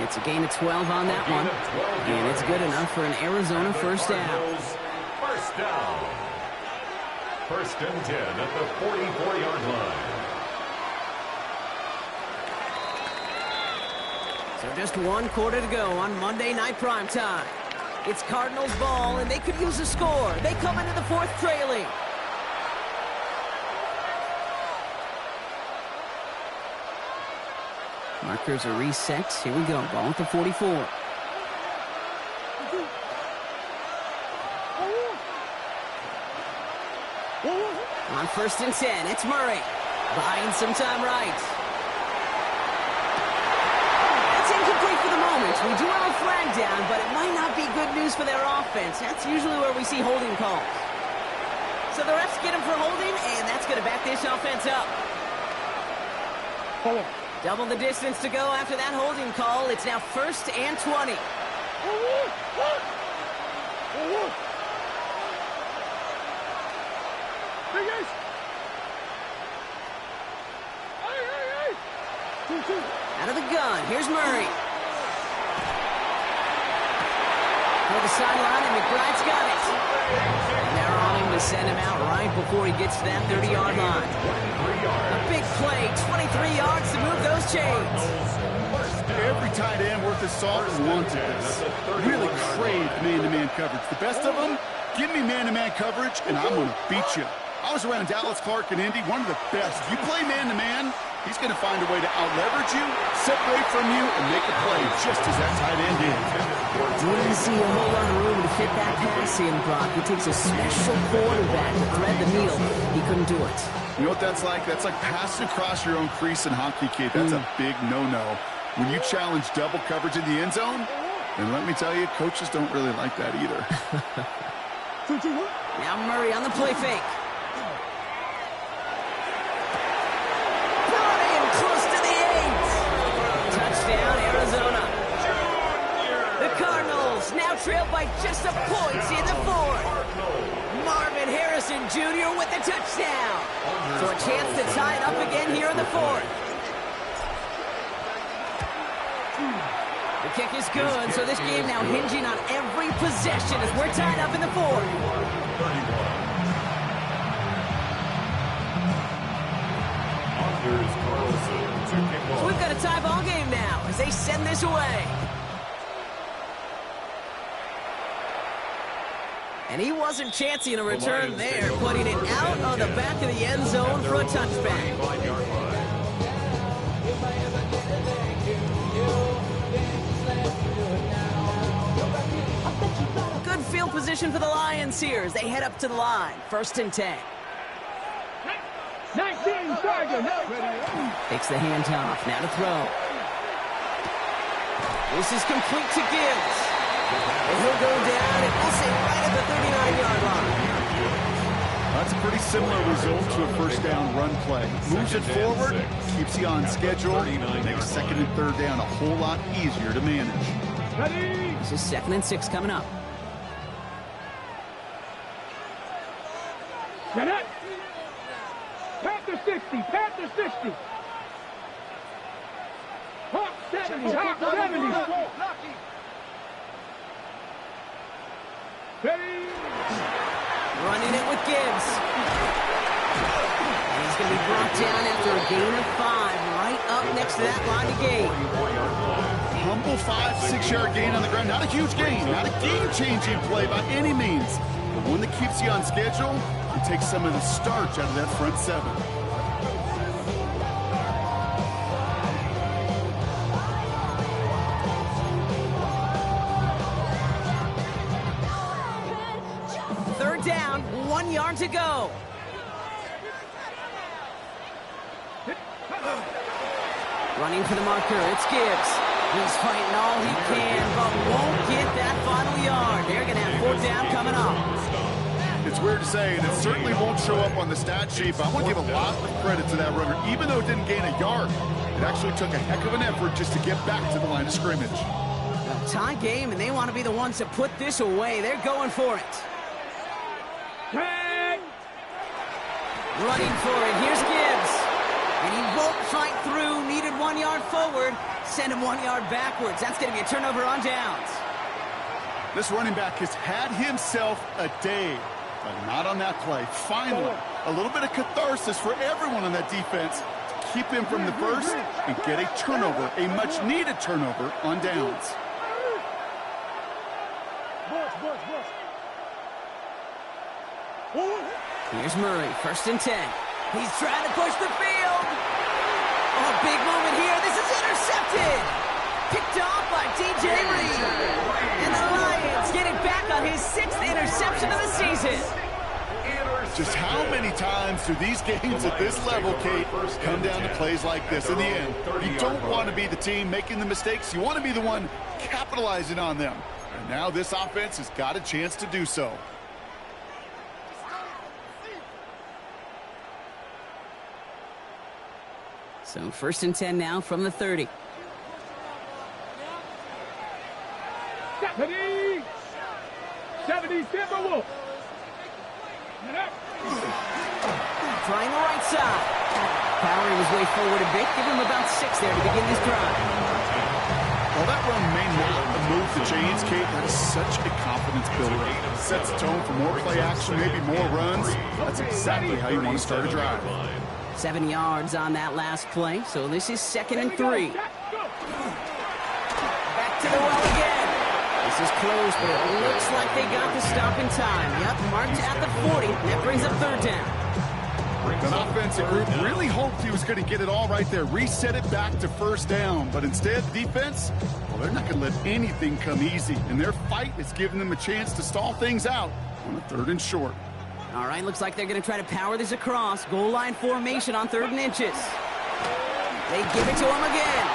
It's a gain of 12 on that one, and it's good enough for an Arizona first down. First down. 1st and 10 at the 44-yard line. So just 1 quarter to go on Monday Night Primetime. It's Cardinals ball, and they could use a score. They come into the 4th trailing. Markers are reset. Here we go. Ball at the 44. On 1st and 10, it's Murray. Buying some time right. That's incomplete for the moment. We do have a flag down, but it might not be good news for their offense. That's usually where we see holding calls. So the refs get him for holding, and that's going to back this offense up. Double the distance to go after that holding call. It's now 1st and 20. Out of the gun, here's Murray. For the sideline, and McBride's got it. And they're on him to send him out right before he gets to that 30-yard line. A big play, 23 yards to move those chains. Every tight end worth his salt wanted this. Really craved man-to-man coverage. The best of them, give me man-to-man coverage, and I'm going to beat you. I was around Dallas, Clark, and Indy, one of the best. You play man-to-man, He's going to find a way to out-leverage you, separate from you, and make a play just as that tight end did. Didn't see a whole lot of room to fit that pass in, Brock. It takes a special quarterback to thread the needle. He couldn't do it. You know what that's like? That's like passing across your own crease in hockey, kid. That's a big no-no. When you challenge double coverage in the end zone, and let me tell you, coaches don't really like that either. Now Murray on the play fake. Brought in close to the 8. Touchdown, Arizona. The Cardinals now trail by just a point in the 4th. Marvin Harrison Jr. with the touchdown. So a chance to tie it up again here in the 4th. The kick is good, so this game now hinging on every possession as we're tied up in the 4th. So we've got a tie ball game now as they send this away. And he wasn't chancing a return there, putting it out on the back of the end zone for a touchback. Good field position for the Lions here as they head up to the line. 1st and 10. 19, Tiger. Takes the handoff. Now to throw. This is complete to Gibbs. And he'll go down and we'll say right at the 39-yard line. That's a pretty similar result to a first down run play. Moves it forward, keeps you on schedule, makes 2nd and 3rd down a whole lot easier to manage. This is 2nd and 6 coming up. Get it. Panther 60, Panther 60. Hawk 70, Hawk 70. Ready. Running it with Gibbs. And he's going to be brought down after a gain of 5, right up next to that line of gain. Humble 5-6-yard gain on the ground. Not a huge gain, not a game-changing play by any means, but one that keeps you on schedule and takes some of the starch out of that front 7. Down, 1 yard to go. Running for the marker, it's Gibbs. He's fighting all he can, but won't get that final yard. They're going to have 4th down coming up. It's weird to say, and it certainly won't show up on the stat sheet, but I want to give a lot of credit to that runner. Even though it didn't gain a yard, it actually took a heck of an effort just to get back to the line of scrimmage. A tie game, and they want to be the ones to put this away. They're going for it. Running for it. Here's Gibbs. And he won't fight through. Needed 1 yard forward. Send him 1 yard backwards. That's going to be a turnover on downs. This running back has had himself a day, but not on that play. Finally, a little bit of catharsis for everyone on that defense to keep him from the first and get a turnover, a much-needed turnover on downs. Here's Murray, 1st and 10. He's trying to push the field. Oh, big moment here. This is intercepted. Picked off by DJ Reed. And the Lions get it back on his 6th interception of the season. Just how many times do these games at this level, Kate, come down to plays like this? In the end, you don't want to be the team making the mistakes. You want to be the one capitalizing on them. And now this offense has got a chance to do so. So 1st and 10 now from the 30. 70 Timberwolves. Trying the right side. Power was way forward a bit. Give him about 6 there to begin this drive. While that run may not have moved the chains, Kate, that is such a confidence builder. Sets the tone for more play action, maybe more runs. That's exactly how you want to start a drive. 7 yards on that last play, so this is 2nd and 3. Back to the well again. This is close, but it looks like they got the stop in time. Yep, marked at the 40. That brings up 3rd down. The offensive group really hoped he was going to get it all right there, reset it back to first down. But instead, the defense, well, they're not going to let anything come easy. And their fight is giving them a chance to stall things out on a 3rd and short. All right, looks like they're going to try to power this across. Goal line formation on 3rd and inches. They give it to him again.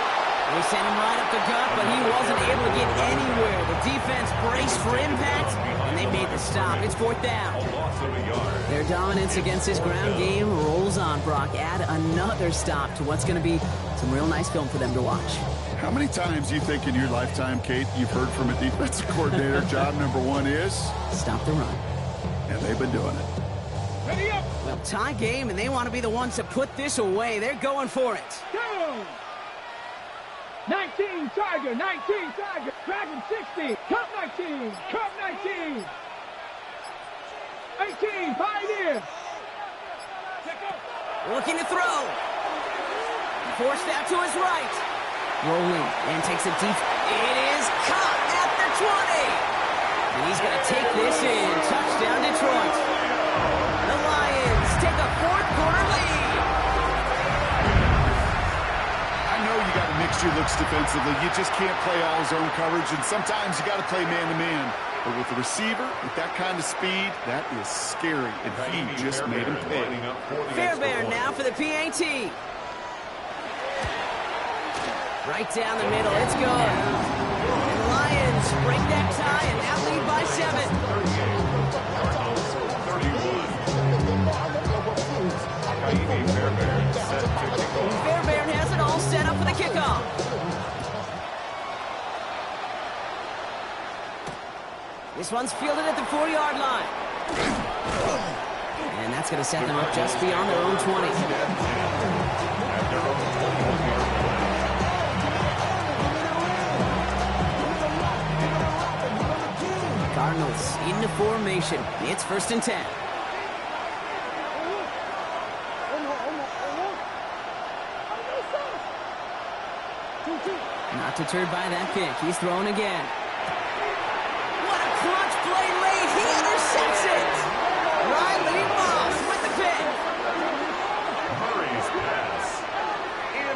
They sent him right up the gut, but he wasn't able to get anywhere. The defense braced for impact, and they made the stop. It's 4th down. Their dominance against this ground game rolls on, Brock. Add another stop to what's going to be some real nice film for them to watch. How many times do you think in your lifetime, Kate, you've heard from a defensive coordinator, job number 1 is? Stop the run. And they've been doing it. Ready up. Well, tie game, and they want to be the ones to put this away. They're going for it. Go. 19 Tiger, 19 Tiger. Dragon 60. Cup 19. Cup 19. 18 Pioneer. Looking to throw. Forced out to his right. Rolling and takes a deep. It is caught at the 20. And he's going to take this in. Touchdown, Detroit. The Lions take a 4th quarter lead. I know you got to mix your looks defensively. You just can't play all zone coverage, and sometimes you got to play man-to-man. But with the receiver, with that kind of speed, that is scary, and he just made him pay. Fairbairn now for the PAT. Right down the middle, it's good. And the Lions break that tie and now lead by 7. Fairbairn has it all set up for the kickoff. This one's fielded at the 4-yard line. And that's going to set them up just beyond their own 20. Cardinals into formation. It's 1st and 10. Not deterred by that pick. He's throwing again. What a clutch play late. He intercepts it. Riley Moss with the pick.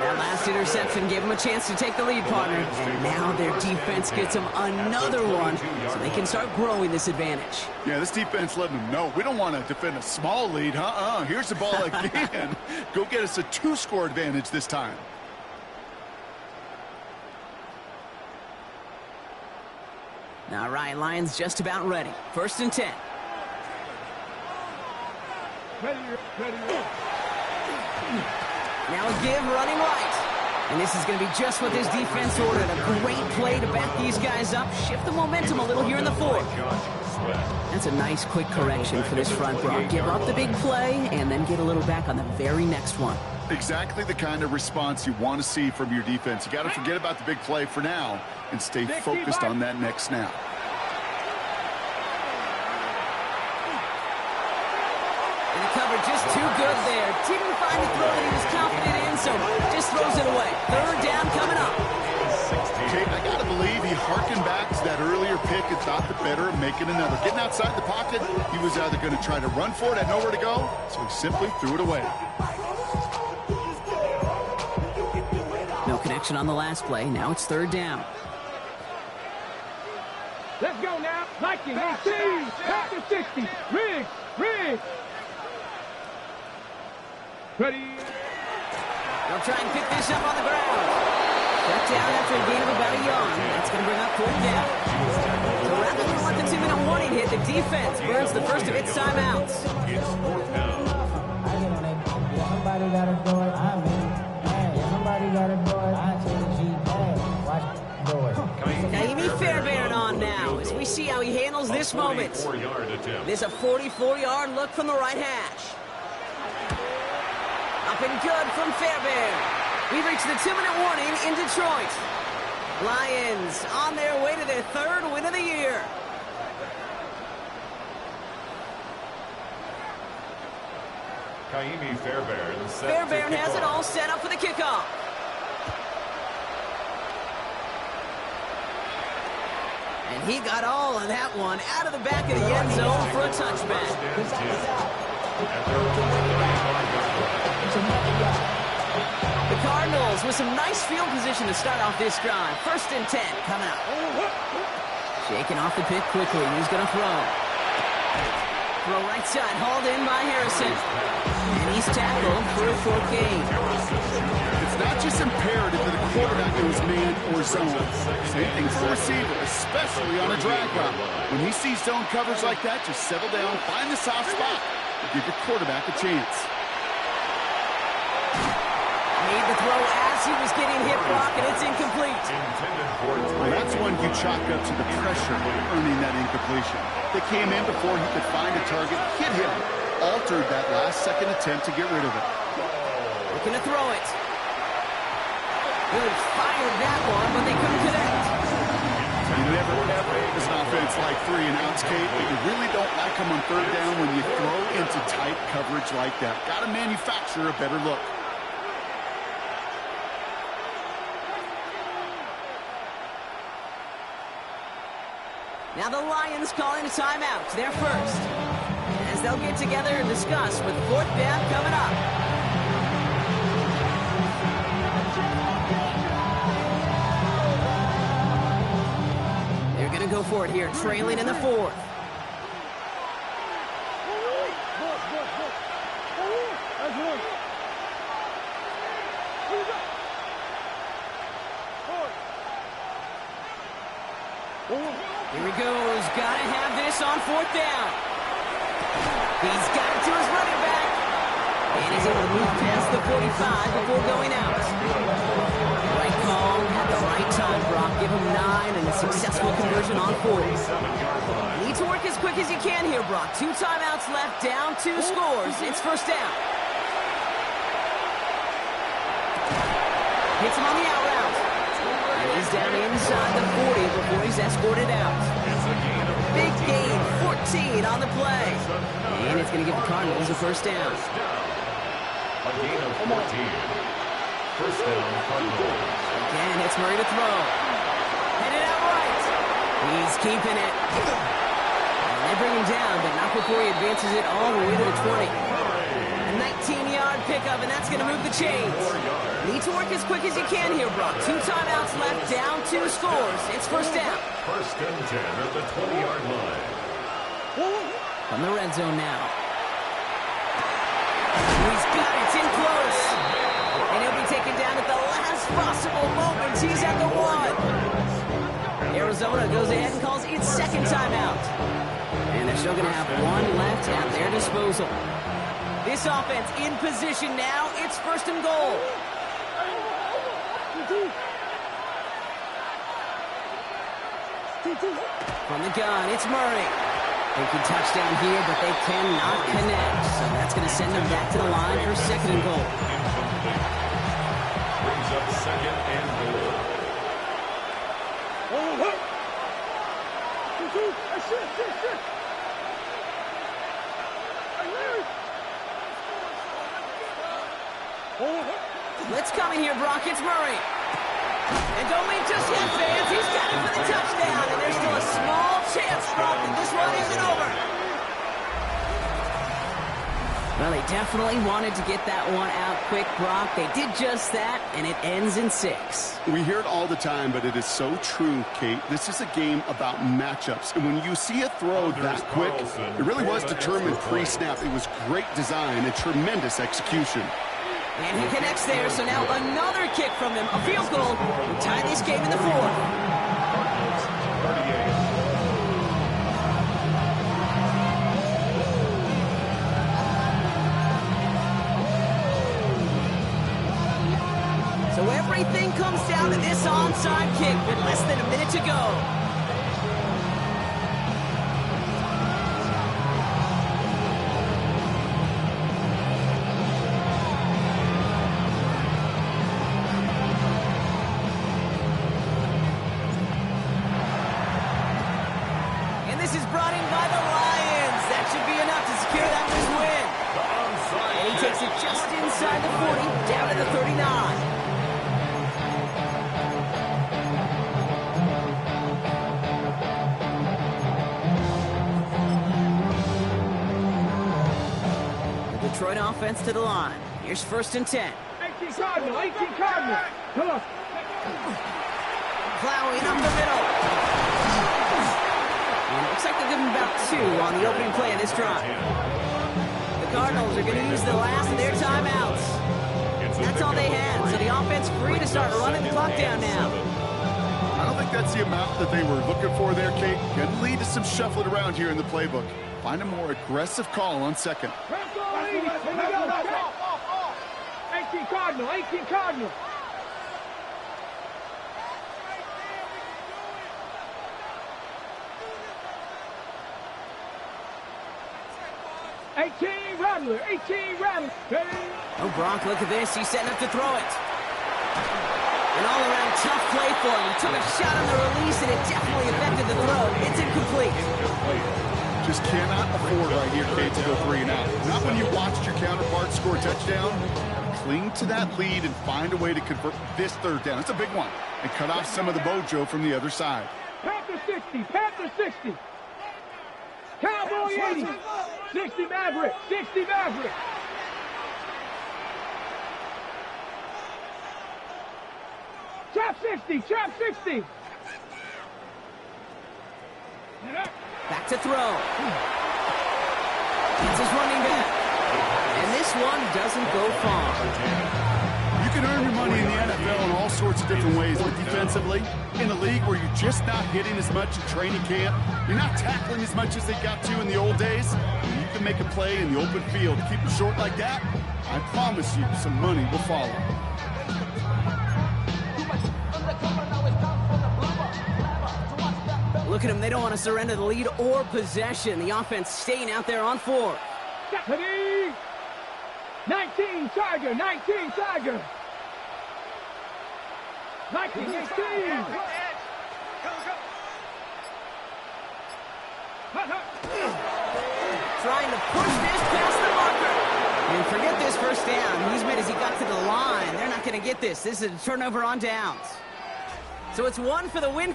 That last interception gave him a chance to take the lead, partner. And now their defense gets them another one so they can start growing this advantage. Yeah, this defense letting them know we don't want to defend a small lead. Here's the ball again. Go get us a 2-score advantage this time. All right, Lions just about ready. 1st and 10. Now a give running right. And this is going to be just what this defense ordered. A great play to back these guys up. Shift the momentum a little here in the 4th. That's a nice quick correction for this front, Brock. Give up the big play and then get a little back on the very next one. Exactly the kind of response you want to see from your defense. You got to forget about the big play for now and stay focused on that next snap. And the cover just too good there. Didn't find the throw that he was confident in, so just throws it away. 3rd down coming up. Jake, I got to believe he harkened back to that earlier pick and thought the better of making another. Getting outside the pocket, he was either going to try to run for it, had nowhere to go, so he simply threw it away. No connection on the last play. Now it's 3rd down. Let's go now. Vikings, 18. Back to 60. Riggs. Riggs. Ready. They'll try and pick this up on the ground. Shut down after a gain of about a yard. That's going to bring up 4th down. So rather than let the 2-minute warning hit, the defense burns the first of its timeouts. It's 4th down. Somebody got to do it. I mean, hey, somebody got to do it. I take the G. Hey, watch do it. Naimi Fairbairn on now as we see how he handles this moment. There's a 44-yard look from the right hash. Up and good from Fairbairn. We've reached the 2-minute warning in Detroit. Lions on their way to their 3rd win of the year. Naimi Fairbairn. Fairbairn has it all set up for the kickoff. And he got all of that one out of the back of the end zone for a touchback. at their own 35-yard line. The Cardinals with some nice field position to start off this drive. 1st and 10 coming up. Shaking off the pick quickly. Who's going to throw? Throw right side, hauled in by Harrison. And he's tackled for a 4th gain. It's not just imperative that a quarterback knows man or zone. Same thing for a receiver, especially on a drag route. When he sees zone coverage like that, just settle down, find the soft spot, and give your quarterback a chance. Made the throw as he was getting hit, Brock, and it's incomplete. Well, that's one you chalk up to the pressure of earning that incompletion. They came in before he could find a target, hit him, altered that last-second attempt to get rid of it. Looking to throw it. Good, fired that one, but they couldn't connect. You never ever as an offense like 3-and-outs, Kate, but you really don't like them on 3rd down when you throw into tight coverage like that. Got to manufacture a better look. Now the Lions calling a timeout. They're first. As they'll get together and discuss with 4th down coming up. They're going to go for it here, trailing in the 4th. Here he goes. Got to have this on 4th down. He's got it to his running back. And he's able to move past the 45 before going out. Right call at the right time, Brock. Give him 9 and a successful conversion on 4th. Need to work as quick as you can here, Brock. 2 timeouts left, down 2 scores. It's 1st down. Hits him on the out route. And he's down inside the 40 before he's escorted out. Big gain, 14 on the play. And it's going to give the Cardinals a 1st down. A gain of 14. 1st down, Cardinals. Again, it's Murray to throw. Headed out right. He's keeping it. And they bring him down, but not before he advances it all the way to the 20. A 19-yard pickup, and that's going to move the chains. Need to work as quick as you can here, Brock. 2 timeouts left, down 2 scores. It's 1st down. 1st and 10 at the 20-yard line. From the red zone now. He's got it, it's in close. And he'll be taken down at the last possible moment. He's at the 1. Arizona goes ahead and calls its 2nd timeout. And they're still going to have 1 left at their disposal. This offense in position now. It's 1st and goal. From the gun, it's Murray. They can touchdown here, but they cannot connect. So that's going to send them back to the line for 2nd and goal. Brings up 2nd and goal. Blitz coming here, Brock. It's Murray. And don't leave just yet, fans. He's got it for the touchdown. And there's still a small chance, Brock, that this one isn't over. Well, they definitely wanted to get that one out quick, Brock. They did just that, and it ends in 6. We hear it all the time, but it is so true, Kate. This is a game about matchups. And when you see a throw that quick, it really was determined pre-snap. It was great design and tremendous execution. And he connects there, so now another kick from him. A field goal to tie this game in the 4th. Cardinals 38. So everything comes down to this onside kick with less than a minute to go. This is brought in by the Lions. That should be enough to secure that win. And he takes it just inside the 40, down to the 39. Detroit offense to the line. Here's 1st and 10. 18 Cardinal, 18 Cardinal. Come on. Plowing up the middle. And it looks like they'll give him about 2 on the opening play of this drive. The Cardinals are going to use the last of their timeouts. That's all they had, so the offense free to start running the clock down now. I don't think that's the amount that they were looking for there, Kate. Going to lead to some shuffling around here in the playbook. Find a more aggressive call on 2nd. 18 Cardinal, 18 Cardinal. Rattler, 18 Rattler. Oh, Gronk, look at this. He's setting up to throw it. An all-around tough play for him. He took a shot on the release, and it definitely affected the throw. It's incomplete. Just cannot afford right here, Kate, to go 3 and out. Not when you watched your counterpart score a touchdown. Cling to that lead and find a way to convert this 3rd down. It's a big one. And cut off some of the mojo from the other side. Panther 60, Panther 60. Cowboy 80. 60 Maverick, 60 Maverick. Trap 60, trap 60. Back to throw. It's his running back. And this one doesn't go far. You can earn your money in the NFL in all sorts of different ways, but defensively, in a league where you're just not hitting as much in training camp, you're not tackling as much as they got to in the old days, and you can make a play in the open field. Keep it short like that, I promise you some money will follow. Look at them. They don't want to surrender the lead or possession. The offense staying out there on 4. 19 Tiger, 19 Tiger. 19, 18. Trying to push this past the marker. And forget this 1st down. He's made as he got to the line. They're not going to get this. This is a turnover on downs. So it's 1 for the win.